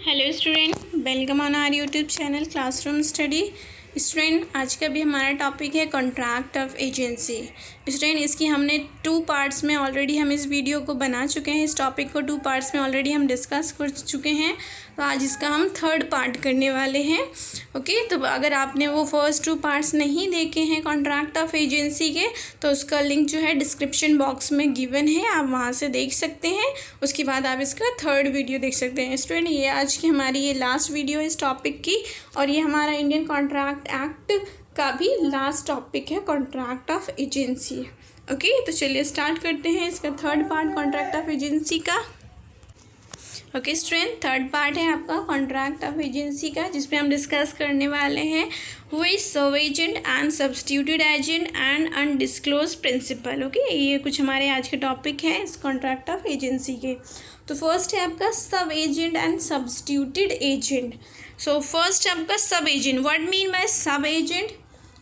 Hello student, welcome on our YouTube channel classroom study. Student, आज का भी हमारा टॉपिक है कॉन्ट्रैक्ट ऑफ एजेंसी। स्टूडेंट, इसकी हमने 2 पार्ट्स में ऑलरेडी हम इस वीडियो को बना चुके हैं। इस टॉपिक को 2 पार्ट्स में ऑलरेडी हम डिस्कस कर चुके हैं, तो आज इसका हम 3rd पार्ट करने वाले हैं। ओके, तो अगर आपने वो फर्स्ट 2 पार्ट्स नहीं देखे हैं कॉन्ट्रैक्ट ऑफ एजेंसी के, तो उसका लिंक जो है डिस्क्रिप्शन बॉक्स में गिवन है, आप वहाँ से देख सकते हैं। उसके बाद आप इसका 3rd वीडियो देख सकते हैं। स्टूडेंट, ये आज की हमारी ये लास्ट वीडियो इस टॉपिक की, और ये हमारा इंडियन कॉन्ट्रैक्ट एक्ट का भी लास्ट टॉपिक है, कॉन्ट्रैक्ट ऑफ एजेंसी। ओके, तो चलिए स्टार्ट करते हैं इसका 3rd part contract of agency का। ओके स्टूडेंट, 3rd पार्ट है आपका कॉन्ट्रैक्ट ऑफ एजेंसी का, जिसमें हम डिस्कस करने वाले हैं who is sub agent and substituted agent and undisclosed principal. Okay, ये कुछ हमारे आज के टॉपिक हैं इस कॉन्ट्रैक्ट ऑफ एजेंसी के। तो फर्स्ट है आपका sub agent and substituted agent. So first आपका sub agent, what mean by sub agent?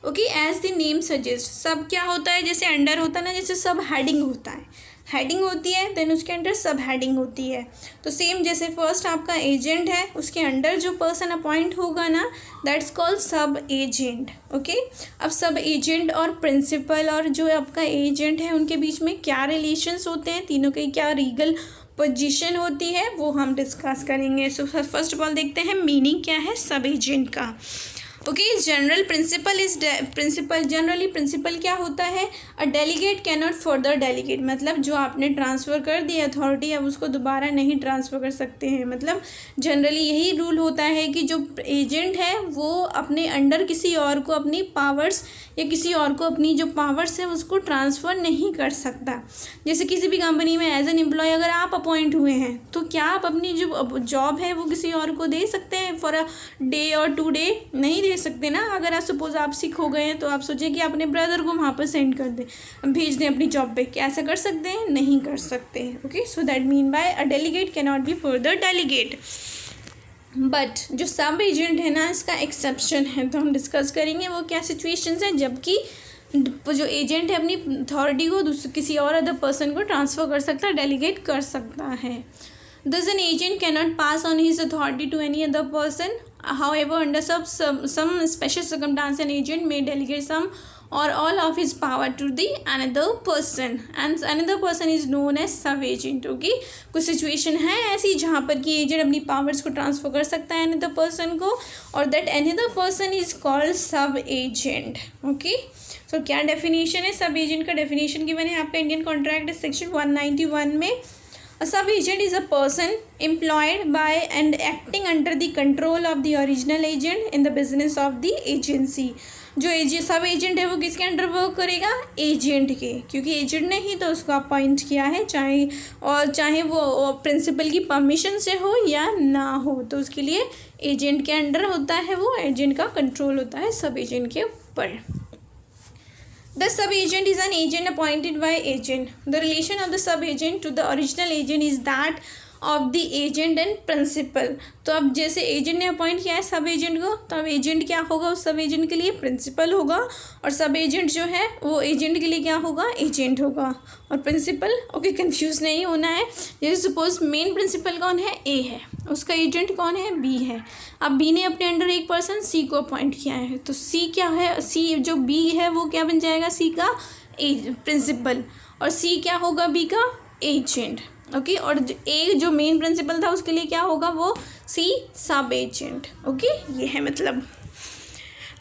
Okay, as the name suggest, sub क्या होता है, जैसे अंडर होता है ना, जैसे सब हेडिंग होता है, हेडिंग होती है, देन उसके अंडर सब हेडिंग होती है। तो सेम जैसे फर्स्ट आपका एजेंट है, उसके अंडर जो पर्सन अपॉइंट होगा ना, दैट्स कॉल्ड सब एजेंट। ओके, अब सब एजेंट और प्रिंसिपल और जो आपका एजेंट है, उनके बीच में क्या रिलेशंस होते हैं, तीनों के क्या लीगल पोजीशन होती है, वो हम डिस्कस करेंगे। सो फर्स्ट ऑफ ऑल देखते हैं मीनिंग क्या है सब एजेंट का। Okay, general principle is principle, generally principle क्या होता है, a delegate can not further delegate, मतलब जो आपने ट्रांसफ़र कर दी अथॉरिटी, अब उसको दोबारा नहीं ट्रांसफ़र कर सकते हैं। मतलब जनरली यही रूल होता है कि जो एजेंट है वो अपने अंडर किसी और को अपनी पावर्स या किसी और को अपनी जो पावर्स है उसको ट्रांसफ़र नहीं कर सकता। जैसे किसी भी कंपनी में एज एन एम्प्लॉय अगर आप अपॉइंट हुए हैं, तो क्या आप अपनी जो जॉब है वो किसी और को दे सकते हैं फॉर अ डे और 2 डे? नहीं दे सकते ना। अगर आप सपोज आप सिक हो गए हैं, तो आप सोचें कि अपने ब्रदर को वहाँ पर सेंड कर दें, भेज दें अपनी जॉब पे, क्या ऐसा कर सकते हैं? नहीं कर सकते। Okay, so that mean by a delegate can not be further delegate. But जो सब एजेंट है ना, इसका एक्सेप्शन है, तो हम डिस्कस करेंगे वो क्या सिचुएशंस हैं जबकि जो एजेंट है अपनी अथॉरिटी को किसी और अदर पर्सन को ट्रांसफ़र कर सकता है, डेलीगेट कर सकता है। Thus an agent cannot pass on his authority to any other person. However, under some special circumstance, an agent may delegate some or all of his power to the another person, and another person is known as sub agent. Okay, कुछ situation है ऐसी जहाँ पर कि agent अपनी powers को transfer कर सकता है अनदर पर्सन को, और that another person is called सब एजेंट। ओके, सो क्या डेफिनेशन है सब एजेंट का? डेफिनेशन गिवन है आपका इंडियन कॉन्ट्रैक्ट सेक्शन 191 में। A sub-agent is a person employed by and acting under the control of the original agent in the business of the agency. जो सब agent है वो किसके अंडर वर्क करेगा? एजेंट के, क्योंकि एजेंट ने ही तो उसको अपॉइंट किया है, चाहे वो प्रिंसिपल की परमिशन से हो या ना हो, तो उसके लिए एजेंट के अंडर होता है, वो एजेंट का कंट्रोल होता है सब एजेंट के ऊपर। The sub-agent is an agent appointed by agent. The relation of the sub-agent to the original agent is that of the agent and principal. तो अब जैसे एजेंट ने अपॉइंट किया है सब एजेंट को, तो अब एजेंट क्या होगा उस सब एजेंट के लिए? प्रिंसिपल होगा, और सब एजेंट जो है वो एजेंट के लिए क्या होगा? एजेंट होगा। और प्रिंसिपल, ओके, कंफ्यूज नहीं होना है। जैसे सपोज मेन प्रिंसिपल कौन है? ए है, उसका एजेंट कौन है? बी है। अब बी ने अपने अंडर एक पर्सन सी को अपॉइंट किया है, तो सी क्या है? सी जो बी है वो क्या बन जाएगा? सी का प्रिंसिपल, और सी क्या होगा? बी का एजेंट। ओके, और ए जो मेन प्रिंसिपल था उसके लिए क्या होगा? वो सी सब एजेंट। ओके, ये है मतलब।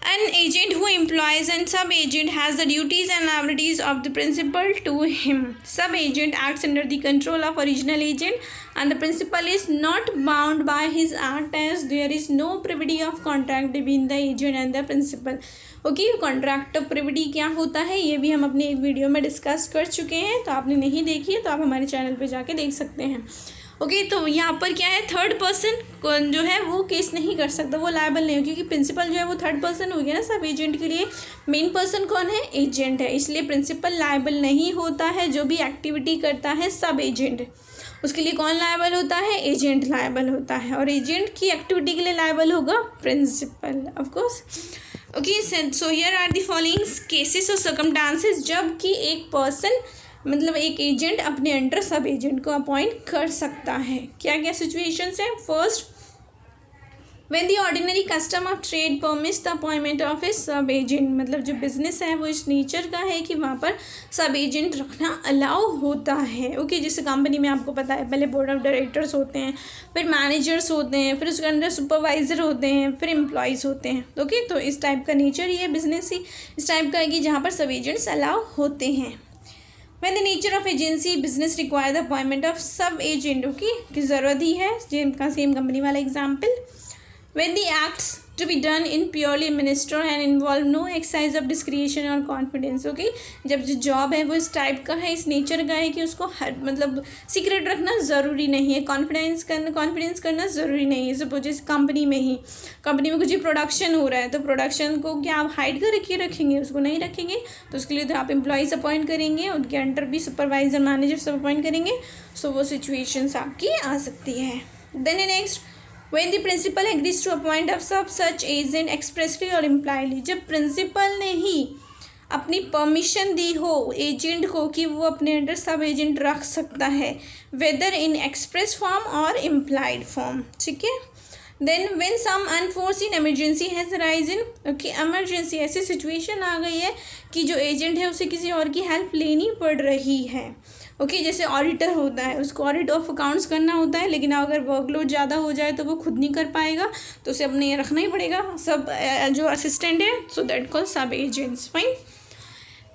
An agent who employs and sub-agent has the duties and liabilities of the principal to him. Sub-agent acts under the control of original agent, and the principal is not bound by his act as there is no privity of contract between the agent and the principal. Okay, contract of privity क्या होता है ये भी हम अपने एक video में discuss कर चुके हैं, तो आपने नहीं देखी है तो आप हमारे चैनल पे जाके देख सकते हैं। ओके, तो यहाँ पर क्या है, 3rd पर्सन जो है वो केस नहीं कर सकता, वो लायबल नहीं हो, क्योंकि प्रिंसिपल जो है वो 3rd पर्सन हो गया ना सब एजेंट के लिए। मेन पर्सन कौन है? एजेंट है, इसलिए प्रिंसिपल लायबल नहीं होता है। जो भी एक्टिविटी करता है सब एजेंट, उसके लिए कौन लायबल होता है? एजेंट लायबल होता है, और एजेंट की एक्टिविटी के लिए लायबल होगा principal, of course. Okay, so here are the following cases और सर्कमस्टांसेस जबकि एक पर्सन मतलब एक एजेंट अपने अंडर सब एजेंट को अपॉइंट कर सकता है। क्या क्या सिचुएशंस हैं? First, When the ordinary custom of trade permits the appointment of a सब एजेंट, मतलब जो बिजनेस है वो इस नेचर का है कि वहाँ पर सब एजेंट रखना अलाउ होता है। ओके, जैसे कंपनी में आपको पता है पहले बोर्ड ऑफ डायरेक्टर्स होते हैं, फिर मैनेजर्स होते हैं, फिर उसके अंदर सुपरवाइज़र होते हैं, फिर एम्प्लॉयज़ होते हैं। ओके, तो इस टाइप का नेचर ही है बिजनेस ही इस टाइप का है कि जहाँ पर सब एजेंट्स अलाउ होते हैं। When the nature of agency business require the appointment of sub agent, okay, की ज़रूरत ही है, जिनका सेम कंपनी वाला example. When the acts to be done in purely minister and involve no exercise of discretion or confidence, okay, जब जो job है वो इस टाइप का है, इस नेचर का है कि उसको मतलब सीक्रेट रखना ज़रूरी नहीं है, कॉन्फिडेंस करना ज़रूरी नहीं है। सपोज इस कंपनी में कुछ ही प्रोडक्शन हो रहा है, तो प्रोडक्शन को क्या आप हाइड करके रखेंगे? उसको नहीं रखेंगे। तो उसके लिए तो आप एम्प्लॉयज़ अपॉइंट करेंगे, उनके अंडर भी सुपरवाइज़र मैनेजर सब अपॉइंट करेंगे। सो वो सिचुएशंस आपकी आ सकती है। Then next, when the principal agrees to appoint of such agent expressly or impliedly, जब प्रिंसिपल ने ही अपनी परमिशन दी हो एजेंट को कि वो अपने अंडर सब एजेंट रख सकता है, वेदर इन एक्सप्रेस फॉर्म और इम्प्लाइड फॉर्म, ठीक है। Then when some unforeseen emergency has arisen, okay, emergency ऐसी सिचुएशन आ गई है कि जो एजेंट है उसे किसी और की हेल्प लेनी पड़ रही है। ओके, जैसे ऑडिटर होता है, उसको ऑडिट ऑफ अकाउंट्स करना होता है, लेकिन अगर वर्कलोड ज़्यादा हो जाए तो वो खुद नहीं कर पाएगा, तो उसे अपने ये रखना ही पड़ेगा सब जो असिस्टेंट है। So that call sub agents, fine.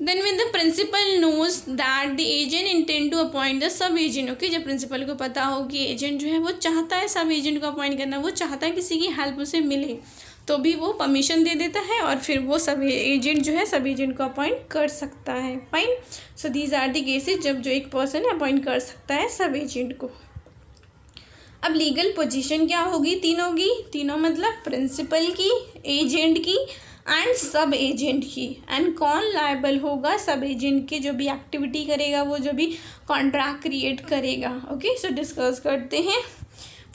Then when the principal knows that the agent intend to appoint the sub agent, okay, जब प्रिंसिपल को पता हो कि एजेंट जो है वो चाहता है सब एजेंट को अपॉइंट करना, वो चाहता है किसी की हेल्प उसे मिले, तो भी वो परमिशन दे देता है और फिर वो सब एजेंट जो है सब एजेंट को अपॉइंट कर सकता है, fine. So these are the cases जब जो एक पर्सन अपॉइंट कर सकता है सब एजेंट को। अब लीगल पोजीशन क्या होगी? तीनों मतलब प्रिंसिपल की, एजेंट की एंड सब एजेंट की। एंड कौन लायबल होगा? सब एजेंट के जो भी एक्टिविटी करेगा, वो जो भी कॉन्ट्रैक्ट क्रिएट करेगा। ओके, सो डिस्कस करते हैं।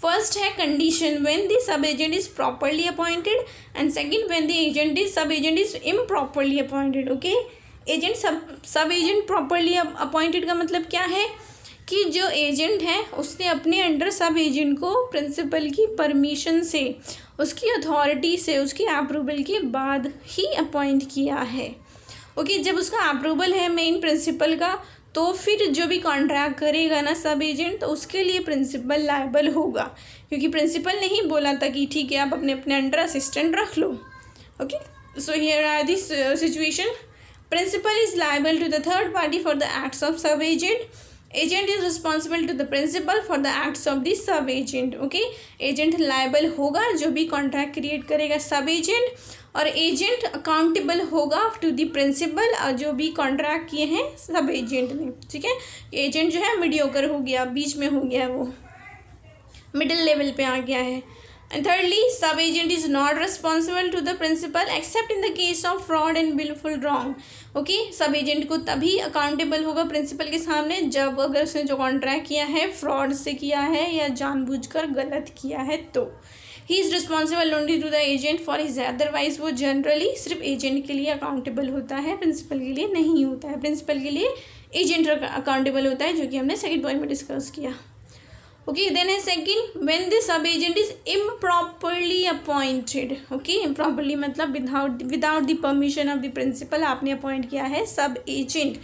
फर्स्ट है condition when the sub agent is properly appointed, and second when the sub agent is improperly appointed. Okay, sub agent properly appointed का मतलब क्या है कि जो एजेंट है उसने अपने अंडर सब एजेंट को प्रिंसिपल की परमिशन से, उसकी अथॉरिटी से, उसकी अप्रूवल के बाद ही अपॉइंट किया है। ओके, जब उसका अप्रूवल है मेन प्रिंसिपल का, तो फिर जो भी कॉन्ट्रैक्ट करेगा ना सब एजेंट, तो उसके लिए प्रिंसिपल लायबल होगा, क्योंकि प्रिंसिपल ने ही बोला था कि ठीक है आप अपने अंडर असिस्टेंट रख लो। Okay, so here are this situation. Principal is liable to the third party for the acts of sub agent. Agent is responsible to the principal for the acts of the sub agent. Okay, agent liable होगा जो भी contract create करेगा sub agent, और agent accountable होगा to the principal और जो भी contract किए हैं सब एजेंट ने। ठीक है, एजेंट जो है मीडियोकर हो गया, बीच में हो गया, वो मिडिल लेवल पे आ गया है। And thirdly, sub agent is not responsible to the principal except in the case of fraud and wilful wrong. Okay, sub agent को तभी अकाउंटेबल होगा प्रिंसिपल के सामने जब अगर उसने जो कॉन्ट्रैक्ट किया है फ्रॉड से किया है या जानबूझकर गलत किया है, तो he is responsible only to the agent for his, otherwise वो जनरली सिर्फ एजेंट के लिए अकाउंटेबल होता है, प्रिंसिपल के लिए नहीं होता है। प्रिंसिपल के लिए एजेंट अकाउंटेबल होता है, जो कि हमने सेकंड पॉइंट में डिस्कस किया। ओके, देन है second, when the sub agent is improperly appointed. Okay, improperly मतलब without the permission of the principal आपने अपॉइंट किया है सब एजेंट,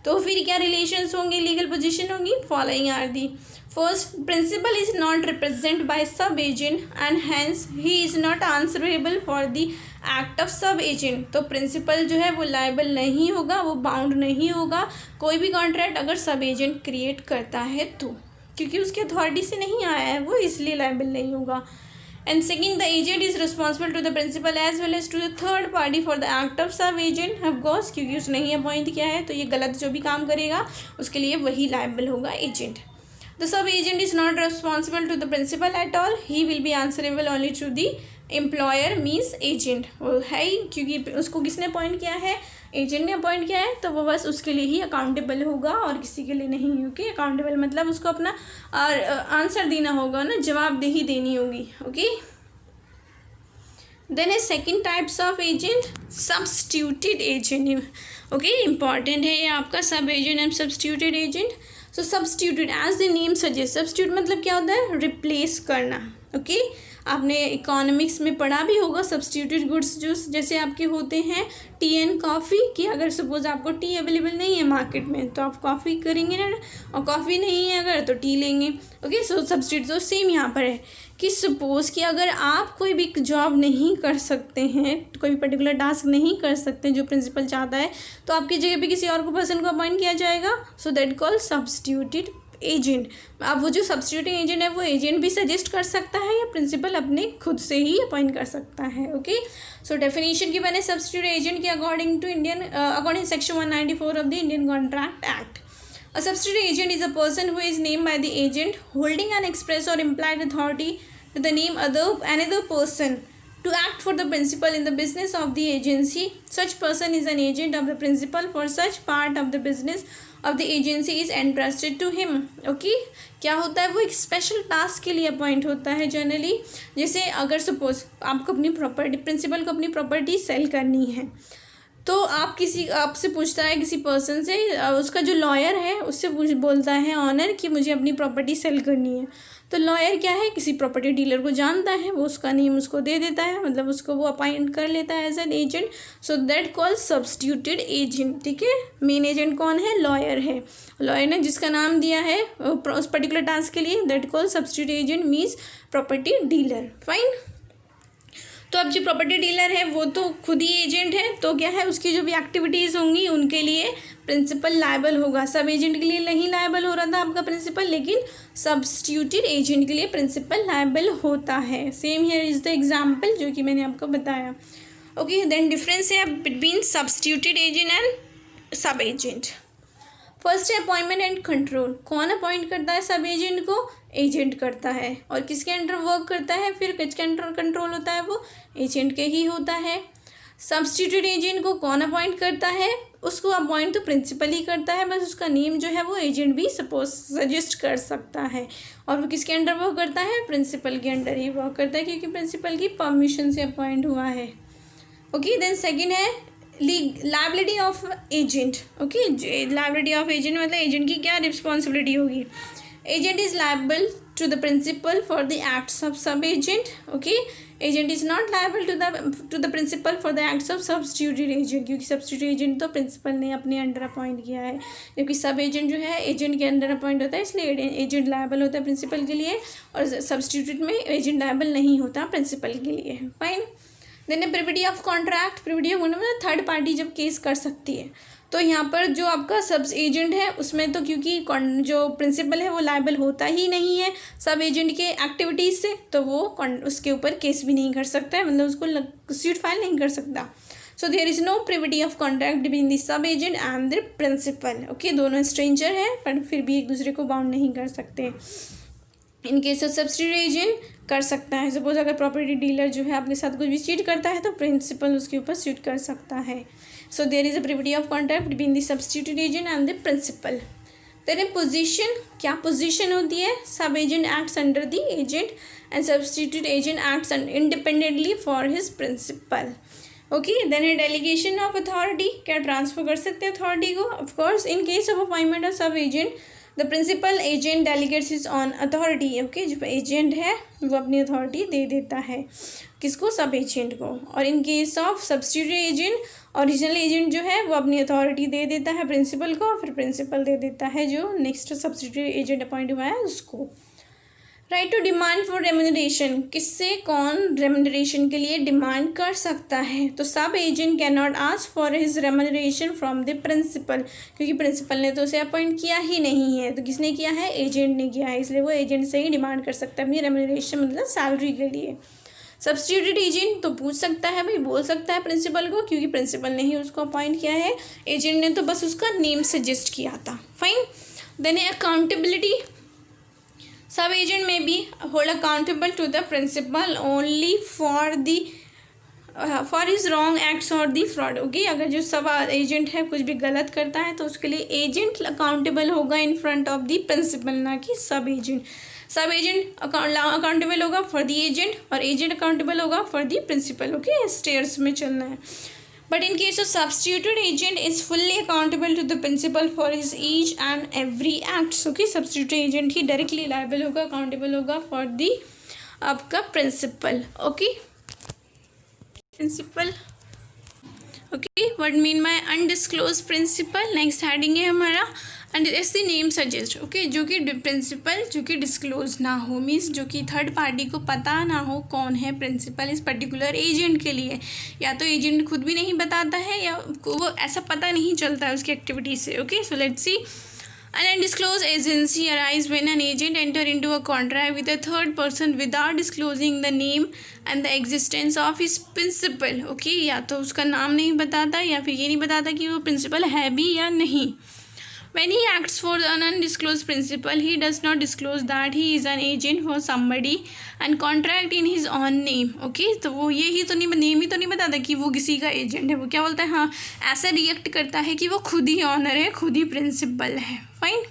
तो फिर क्या रिलेशंस होंगे, लीगल पोजीशन होंगी। Following are the, first, principal is not represent by sub agent and hence he is not answerable for the act of sub agent. तो प्रिंसिपल जो है वो लायबल नहीं होगा, वो बाउंड नहीं होगा कोई भी कॉन्ट्रैक्ट अगर सब एजेंट क्रिएट करता है तो, क्योंकि उसकी अथॉरिटी से नहीं आया है वो, इसलिए लायबल नहीं होगा। And second, the agent is responsible to the principal as well as to the third party for the act of sub agent, of course, क्योंकि उसने ही अपॉइंट किया है, तो ये गलत जो भी काम करेगा उसके लिए वही लायबल होगा agent. The sub agent is not responsible to the principal at all, he will be answerable only to the employer means agent. वो है ही, क्योंकि उसको किसने अपॉइंट किया है, एजेंट ने अपॉइंट किया है, तो वो बस उसके लिए ही अकाउंटेबल होगा और किसी के लिए नहीं। ओके, अकाउंटेबल मतलब उसको अपना आंसर देना होगा ना, जवाबदेही देनी होगी। ओके, देन है second types of agent, substituted agent. Okay, important है ये आपका sub agent and substituted agent. So substituted as the name suggest, substitute मतलब क्या होता है, रिप्लेस करना। ओके आपने इकोनॉमिक्स में पढ़ा भी होगा सब्स्टिट्यूटेड गुड्स जो जैसे आपके होते हैं टी एंड कॉफ़ी, कि अगर सपोज आपको टी अवेलेबल नहीं है मार्केट में तो आप कॉफ़ी करेंगे ना, और कॉफ़ी नहीं है अगर तो टी लेंगे। ओके सो सब्स्टिट्यूट तो सेम यहाँ पर है कि सपोज कि अगर आप कोई भी जॉब नहीं कर सकते हैं, कोई भी पर्टिकुलर टास्क नहीं कर सकते जो प्रिंसिपल चाहता है, तो आपकी जगह पे किसी और को पर्सन को अपॉइंट किया जाएगा। सो दैट कॉल सब्स्टिट्यूटेड एजेंट। अब वो जो सब्स्टिट्यूटिंग एजेंट है वो एजेंट भी सजेस्ट कर सकता है या प्रिंसिपल अपने खुद से ही अपॉइंट कर सकता है। ओके सो डेफिनेशन की मैंने सब्स्टिट्यूट एजेंट की according section 194 of the Indian contract act. A substitute agent is a person who is named by the agent holding an express or implied authority to the name another person to act for the principal in the business of the agency. Such person is an agent of the principal for such part of the business of the agency is entrusted to him. Okay? क्या होता है वो एक special task के लिए appoint होता है generally. जैसे अगर सपोज आपको अपनी प्रॉपर्टी, प्रिंसिपल को अपनी प्रॉपर्टी सेल करनी है, तो आपसे पूछता है किसी पर्सन से, उसका जो लॉयर है उससे बोलता है ऑनर कि मुझे अपनी प्रॉपर्टी सेल करनी है। तो लॉयर क्या है, किसी प्रॉपर्टी डीलर को जानता है, वो उसका नेम उसको दे देता है, मतलब उसको वो अपॉइंट कर लेता है as an agent. So that call substituted agent. ठीक है, मेन एजेंट कौन है, लॉयर है। लॉयर ने जिसका नाम दिया है उस पर्टिकुलर टास्क के लिए, that call substituted agent means property dealer. Fine. तो अब जो प्रॉपर्टी डीलर है वो तो खुद ही एजेंट है, तो क्या है उसकी जो भी एक्टिविटीज़ होंगी उनके लिए प्रिंसिपल लायबल होगा। सब एजेंट के लिए नहीं लायबल हो रहा था आपका प्रिंसिपल, लेकिन सब्स्टिट्यूटेड एजेंट के लिए प्रिंसिपल लायबल होता है। Same here is the example जो कि मैंने आपको बताया। ओके देन डिफरेंस है between substituted agent and sub agent. First है अपॉइंटमेंट एंड कंट्रोल। कौन अपॉइंट करता है सब एजेंट को, एजेंट करता है। और किसके अंडर वर्क करता है, फिर किसके अंडर कंट्रोल होता है, वो एजेंट के ही होता है। सब्स्टिट्यूटेड एजेंट को कौन अपॉइंट करता है, उसको अपॉइंट तो प्रिंसिपल ही करता है, बस उसका नेम जो है वो एजेंट भी सपोज सजेस्ट कर सकता है। और वो किसके अंडर वर्क करता है, प्रिंसिपल के अंडर ही वर्क करता है, क्योंकि प्रिंसिपल की परमिशन से अपॉइंट हुआ है। ओके देन सेकेंड है liability of agent. Okay liability of agent मतलब एजेंट की क्या रिस्पॉन्सिबिलिटी होगी। Agent is liable to the principal for the acts of sub agent. Okay agent is not liable to the principal for the acts of substituted agent, क्योंकि substituted agent तो principal ने अपने under appoint किया है, क्योंकि सब agent जो है एजेंट के अंडर अपॉइंट होता है, इसलिए एजेंट लायबल होता है प्रिंसिपल के लिए, और सब्स्टिट्यूट में एजेंट लायबल नहीं होता प्रिंसिपल के लिए। Fine. Then privity of contract. Privity of मतलब थर्ड पार्टी जब केस कर सकती है, तो यहाँ पर जो आपका सब एजेंट है उसमें तो क्योंकि जो प्रिंसिपल है वो लायबल होता ही नहीं है सब एजेंट के एक्टिविटीज़ से, तो वो उसके ऊपर केस भी नहीं कर सकता है, मतलब उसको सूट फाइल नहीं कर सकता। So there is no privity of contract between the sub agent and the principal. Okay दोनों स्ट्रेंजर हैं पर फिर भी एक दूसरे को बाउंड नहीं कर सकते। इन केस ऑफ सब्स्टिट्यूट एजेंट कर सकता है। सपोज अगर प्रॉपर्टी डीलर जो है आपके साथ कुछ भी चीट करता है तो प्रिंसिपल उसके ऊपर सूट कर सकता है। So there is a privity of contract between the substitute agent and the principal. Then position, क्या पोजीशन होती है, सब agent acts under the agent and substitute agent acts independently for his principal. Okay then है delegation of authority, क्या transfer कर सकते हैं authority को, of course in case of appointment of sub agent the principal agent delegates his own authority. Okay जो agent है वो अपनी अथॉरिटी दे देता है किसको, सब एजेंट को। और इन case of substitute agent, original agent जो है वो अपनी अथॉरिटी दे देता है प्रिंसिपल को, फिर प्रिंसिपल दे देता है जो नेक्स्ट सब्स्टिट्यूट एजेंट अपॉइंट हुआ है उसको। Right to demand for remuneration, किससे कौन रेम्यूनरेशन के लिए डिमांड कर सकता है, तो sub agent can not ask for his remuneration from the principal, क्योंकि प्रिंसिपल ने तो उसे अपॉइंट किया ही नहीं है, तो किसने किया है, एजेंट ने किया है, इसलिए वो एजेंट से ही डिमांड कर सकता है अपनी रेम्यूनरेशन मतलब सैलरी के लिए। सब्स्टिट्यूटेड एजेंट तो पूछ सकता है भाई, बोल सकता है प्रिंसिपल को, क्योंकि प्रिंसिपल ने ही उसको अपॉइंट किया है, एजेंट ने तो बस उसका नेम सजेस्ट किया था। Fine. Then accountability, sub agent may be hold accountable to the principal only for his wrong acts और दी फ्रॉड। ओके अगर जो सब एजेंट है कुछ भी गलत करता है तो उसके लिए एजेंट अकाउंटेबल होगा in front of the principal, ना कि sub agent. Sub agent accountable होगा फॉर दी एजेंट और एजेंट अकाउंटेबल होगा for the principal. Okay stairs में चलना है। But in case of substituted agent is fully accountable to the principal for his each and every acts. Okay substituted agent ही directly liable होगा, accountable होगा for the आपका principal. Okay, principal. Okay, what mean by undisclosed principal. Next heading है हमारा and S the name suggest. Okay, जो कि principal जो कि डिस्क्लोज ना हो, मीन्स जो कि थर्ड पार्टी को पता ना हो कौन है प्रिंसिपल इस पर्टिकुलर एजेंट के लिए, या तो एजेंट खुद भी नहीं बताता है या वो ऐसा पता नहीं चलता है उसकी एक्टिविटी से। Okay, so let's see. An undisclosed agency arises when an agent enters into a contract with a third person without disclosing the name and the existence of his principal. Okay, या तो उसका नाम नहीं बताता या फिर ये नहीं बताता कि वो प्रिंसिपल है भी या नहीं। When he acts for an undisclosed principal, he does not disclose that he is an agent for somebody and contract in his own name. Okay, तो वो ये ही तो नहीं, नेम ही तो नहीं बताता कि वो किसी का एजेंट है। वो क्या बोलता है, हाँ ऐसा रिएक्ट करता है कि वो खुद ही ऑनर है, खुद ही प्रिंसिपल है। फाइन,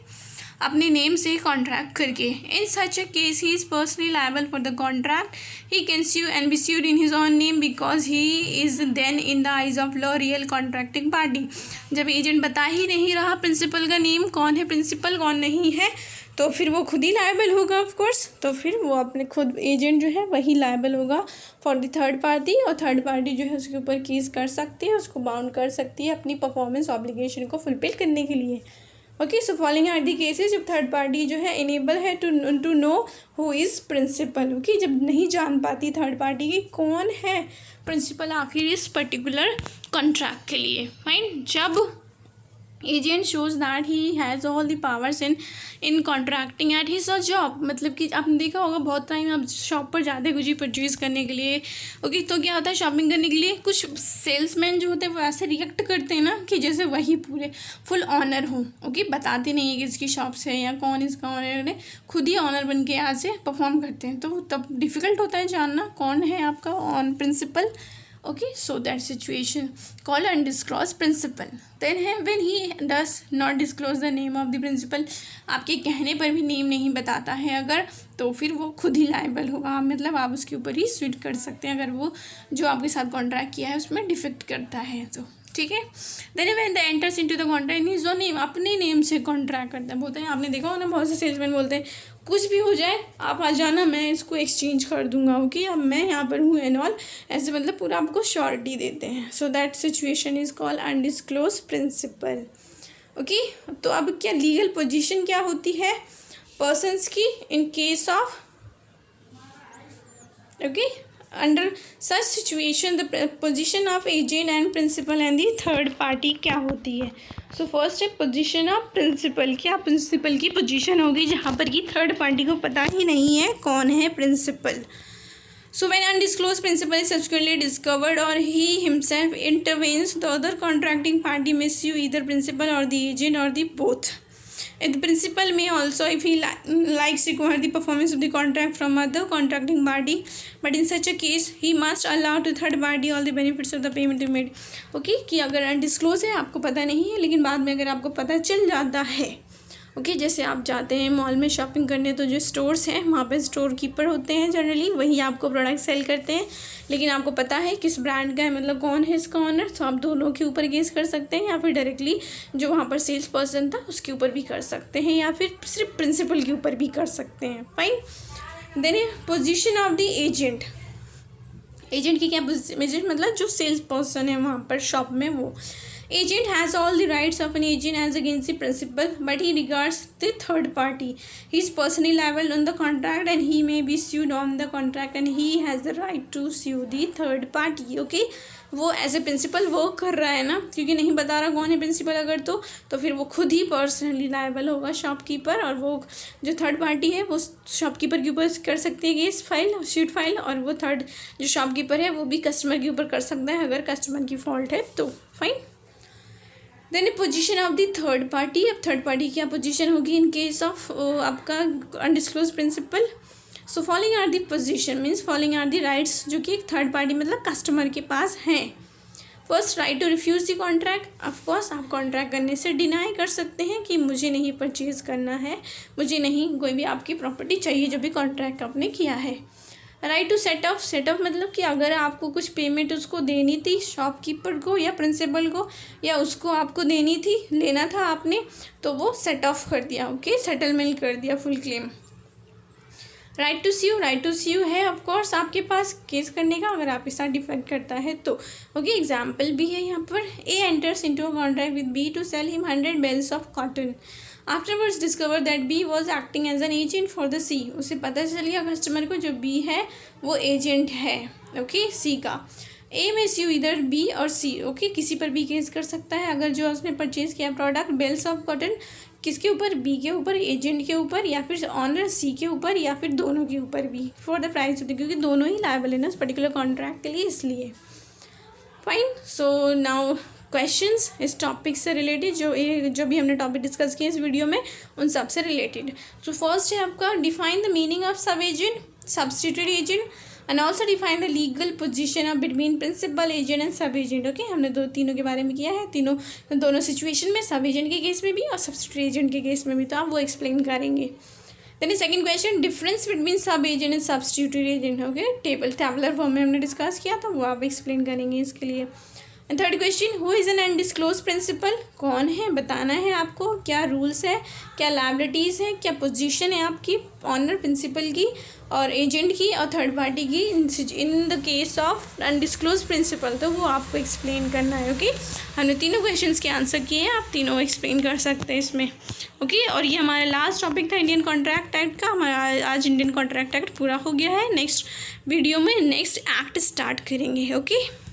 अपने नेम से कॉन्ट्रैक्ट करके। In such a case he is personally liable for the contract. He can sue and be sued in his own name because he is then in the eyes of law real contracting party। जब agent बता ही नहीं रहा principal का name, कौन है principal कौन नहीं है, तो फिर वो खुद ही लायबल होगा ऑफ कोर्स। तो फिर वो अपने खुद एजेंट जो है वही लायबल होगा फॉर द थर्ड पार्टी, और थर्ड पार्टी जो है उसके ऊपर केस कर सकती है, उसको बाउंड कर सकती है अपनी परफॉर्मेंस ऑब्लिगेशन को फुलफिल करने के लिए। Okay, so following are the cases जब थर्ड पार्टी जो है इनेबल है to know who is principal. Okay, जब नहीं जान पाती थर्ड पार्टी की कौन है प्रिंसिपल आखिर इस पर्टिकुलर कॉन्ट्रैक्ट के लिए। फाइन, जब agent shows that he has all the powers in contracting at his job. मतलब कि आपने देखा होगा बहुत टाइम आप शॉप पर जाते हैं कुछ भी परचेज़ करने के लिए। ओके, तो क्या होता है शॉपिंग करने के लिए कुछ सेल्समैन जो होते हैं वो ऐसे रिएक्ट करते हैं ना कि जैसे वही पूरे फुल ऑनर हो। ओके, बताते नहीं है कि इसकी शॉप से या कौन इसका ऑनर है, खुद ही ऑनर बन के यहाँ से परफॉर्म करते हैं। तो तब डिफ़िकल्ट होता है जानना कौन है आपका own principal. Okay, so that situation called undisclosed principal. Then when he does not disclose the name of the principal, आपके कहने पर भी नेम नहीं बताता है अगर, तो फिर वो खुद ही लायबल होगा। मतलब आप उसके ऊपर ही स्विट कर सकते हैं अगर वो जो आपके साथ कॉन्ट्रैक्ट किया है उसमें डिफेक्ट करता है तो। ठीक है, then when the enters into the contract in his own name, अपने नेम से कॉन्ट्रैक्ट करता है। बोलते हैं, आपने देखा हो ना बहुत से सेल्समैन बोलते हैं कुछ भी हो जाए आप आ जाना, मैं इसको एक्सचेंज कर दूंगा। ओके, अब मैं यहाँ पर हूँ एंड ऑल, ऐसे मतलब पूरा आपको श्योरिटी देते हैं। So that situation is called undisclosed principal. Okay, तो अब क्या लीगल पोजीशन क्या होती है पर्सन्स की in case of, okay, under such situation the position of agent and principal and the third party क्या होती है। सो फर्स्ट है पोजीशन ऑफ प्रिंसिपल। क्या प्रिंसिपल की पोजीशन होगी जहाँ पर कि थर्ड पार्टी को पता ही नहीं है कौन है principal. So when undisclosed principal is subsequently discovered और he himself intervenes, the other contracting party may sue either principal or the agent or the both. The principal may also, if he likes, require the performance of the contract from other contracting party, but in such a case he must allow to third party all the benefits of the payment made. Okay, कि अगर undisclosed है आपको पता नहीं है, लेकिन बाद में अगर आपको पता चल जाता है, ओके, जैसे आप जाते हैं मॉल में शॉपिंग करने तो जो स्टोर्स हैं वहाँ पे स्टोर कीपर होते हैं जनरली, वही आपको प्रोडक्ट सेल करते हैं, लेकिन आपको पता है किस ब्रांड का है, मतलब कौन है इसका ऑनर, तो आप दोनों के ऊपर केस कर सकते हैं या फिर डायरेक्टली जो वहाँ पर सेल्स पर्सन था उसके ऊपर भी कर सकते हैं या फिर सिर्फ प्रिंसिपल के ऊपर भी कर सकते हैं। Fine, then position of the agent. Agent की क्या एजेंट मतलब जो सेल्स पर्सन है वहाँ पर शॉप में, वो agent has all the rights of an agent as against the principal, but he regards the third party. He is personally liable on the contract and he may be sued on the contract and he has the right to sue the third party. Okay, वो as a principal work कर रहा है ना, क्योंकि नहीं बता रहा कौन है प्रिंसिपल अगर तो फिर वो खुद ही पर्सनली लायबल होगा शॉपकीपर, और वो जो थर्ड पार्टी है वो शॉपकीपर के ऊपर कर सकती है केस फाइल, शीट फाइल, और वो थर्ड जो शॉपकीपर है वो भी कस्टमर के ऊपर कर सकता है अगर कस्टमर की फॉल्ट है तो। Fine, then position of the third party. अब थर्ड पार्टी क्या पोजीशन होगी इन केस ऑफ आपका undisclosed principal. So following are the position means following are the rights जो कि एक थर्ड पार्टी मतलब कस्टमर के पास हैं। First, right to refuse the contract. Of course आप कॉन्ट्रैक्ट करने से डिनाई कर सकते हैं कि मुझे नहीं परचेज़ करना है, मुझे नहीं कोई भी आपकी प्रॉपर्टी चाहिए जो भी कॉन्ट्रैक्ट आपने किया है। Right to set off. Set off मतलब कि अगर आपको कुछ पेमेंट उसको देनी थी शॉपकीपर को या प्रिंसिपल को, या उसको आपको देनी थी, लेना था आपने, तो वो सेट ऑफ कर दिया। ओके, सेटलमेंट कर दिया फुल क्लेम। राइट टू स्यू है ऑफ कोर्स आपके पास केस करने का, अगर आपके साथ डिफेक्ट करता है तो। ओके, एग्जाम्पल भी है यहाँ पर। A enters into a contract with B to sell him 100 bales of cotton. Afterwards discover that B was acting as an agent for the C. उसे पता चल गया कस्टमर को जो बी है वो एजेंट है, ओके, सी का। ए में स्यू इधर बी और सी, ओके, किसी पर भी केस कर सकता है अगर जो उसने परचेज किया प्रोडक्ट बेल्स ऑफ कॉटन, किसके ऊपर, बी के ऊपर, एजेंट के ऊपर, या फिर ऑनर सी के ऊपर, या फिर दोनों के ऊपर भी, फॉर द प्राइस होती है, क्योंकि दोनों ही लायबल है ना उस पर्टिकुलर कॉन्ट्रैक्ट के लिए, इसलिए। फाइन, सो नाउ क्वेश्चंस इस टॉपिक से रिलेटेड, जो भी हमने टॉपिक डिस्कस किए इस वीडियो में उन सब से रिलेटेड। सो फर्स्ट है आपका define the meaning of sub agent, substitute agent, and also define the legal position of between principal agent and sub agent. Okay, हमने तीनों के बारे में किया है, दोनों सिचुएशन में, सब एजेंट के केस में भी और सब्स्टिट्यूट एजेंट के केस में भी, तो आप वो एक्सप्लेन करेंगे। Then second question, difference between sub agent and substitute agent. Okay, tabular form में हमने डिस्कस किया था, वो आप एक्सप्लेन करेंगे इसके लिए। And third question, who is an undisclosed principal, कौन है, बताना है आपको, क्या रूल्स है, क्या लायबिलिटीज़ है, क्या पोजीशन है आपकी ऑनर प्रिंसिपल की और एजेंट की और थर्ड पार्टी की in the case of undisclosed principal, तो वो आपको एक्सप्लेन करना है। ओके, हमने तीनों क्वेश्चंस के आंसर किए हैं, आप तीनों एक्सप्लेन कर सकते हैं इसमें। ओके, और ये हमारा लास्ट टॉपिक था इंडियन कॉन्ट्रैक्ट एक्ट का। हमारा आज इंडियन कॉन्ट्रैक्ट एक्ट पूरा हो गया है। नेक्स्ट वीडियो में नेक्स्ट एक्ट स्टार्ट करेंगे। ओके।